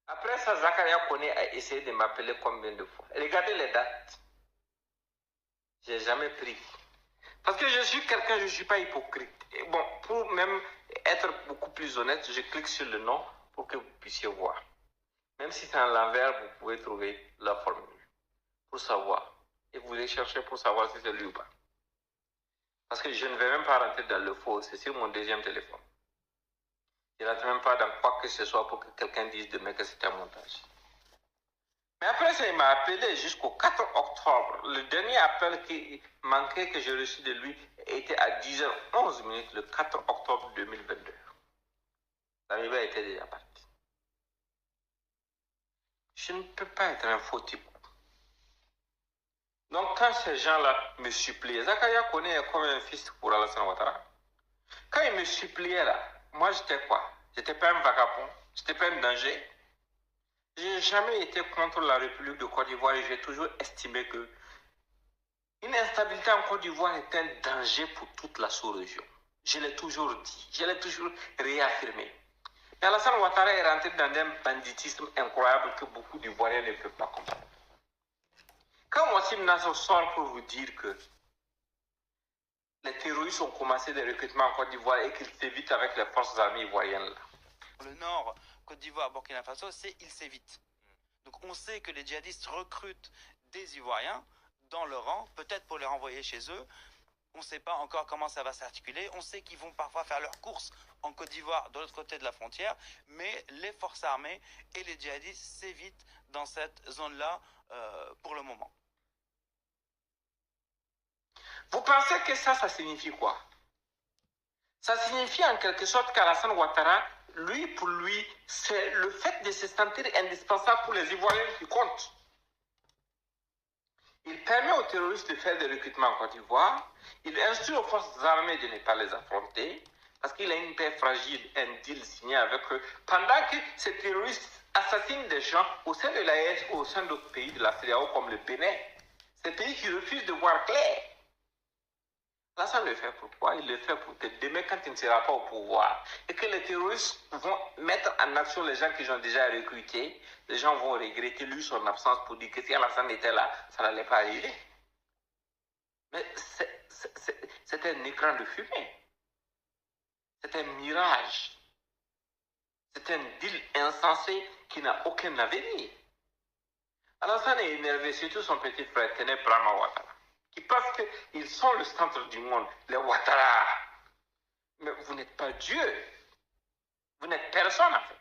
Après ça, Zakaria Kone a essayé de m'appeler combien de fois? Regardez les dates. J'ai jamais pris. Parce que je suis quelqu'un, je ne suis pas hypocrite. Et bon, pour même être beaucoup plus honnête, je clique sur le nom pour que vous puissiez voir. Même si c'est à l'envers, vous pouvez trouver la formule pour savoir. Et vous allez chercher pour savoir si c'est lui ou pas. Parce que je ne vais même pas rentrer dans le faux, c'est sur mon deuxième téléphone. Je ne rentre même pas dans quoi que ce soit pour que quelqu'un dise demain que c'est un montage. Mais après ça, il m'a appelé jusqu'au 4 octobre. Le dernier appel qui manquait que j'ai reçu de lui était à 10h11 le 4 octobre 2022. Samiba était déjà parti. Je ne peux pas être un faux type. Donc quand ces gens-là me suppliaient, Zakaria Kone est comme un fils pour Alassane Ouattara. Quand ils me suppliaient là, moi j'étais quoi? J'étais pas un vagabond, j'étais pas un danger. Je n'ai jamais été contre la République de Côte d'Ivoire et j'ai toujours estimé que une instabilité en Côte d'Ivoire est un danger pour toute la sous-région. Je l'ai toujours dit, je l'ai toujours réaffirmé. Et Alassane Ouattara est rentré dans un banditisme incroyable que beaucoup d'Ivoiriens ne peuvent pas comprendre. Quand Wassim Nasser sort pour vous dire que les terroristes ont commencé des recrutements en Côte d'Ivoire et qu'ils s'évitent avec les forces armées ivoiriennes là. Le nord, Côte d'Ivoire, Burkina Faso, c'est ils s'évitent. Donc on sait que les djihadistes recrutent des Ivoiriens dans leur rang, peut-être pour les renvoyer chez eux. On ne sait pas encore comment ça va s'articuler. On sait qu'ils vont parfois faire leurs courses en Côte d'Ivoire, de l'autre côté de la frontière, mais les forces armées et les djihadistes s'évitent dans cette zone-là pour le moment. Vous pensez que ça signifie quoi? Ça signifie en quelque sorte qu'Alassane Ouattara, lui, pour lui, c'est le fait de se sentir indispensable pour les Ivoiriens qui compte. Il permet aux terroristes de faire des recrutements en Côte d'Ivoire. Il instruit aux forces armées de ne pas les affronter parce qu'il a une paix fragile, un deal signé avec eux. Pendant que ces terroristes assassinent des gens au sein de l'AES ou au sein d'autres pays de la CEDEAO comme le Bénin, ces pays qui refusent de voir clair. Là, ça le fait pourquoi? Il le fait pour que demain, quand il ne sera pas au pouvoir et que les terroristes vont mettre en action les gens qu'ils ont déjà recrutés, les gens vont regretter lui son absence pour dire que si Alassane était là, ça n'allait pas arriver. Mais c'est un écran de fumée. C'est un mirage. C'est un deal insensé qui n'a aucun avenir. Alassane est énervé, surtout son petit frère, Téné Brahma Ouattara, qui pense qu'ils sont le centre du monde, les Ouattara. Mais vous n'êtes pas Dieu. Vous n'êtes personne en fait.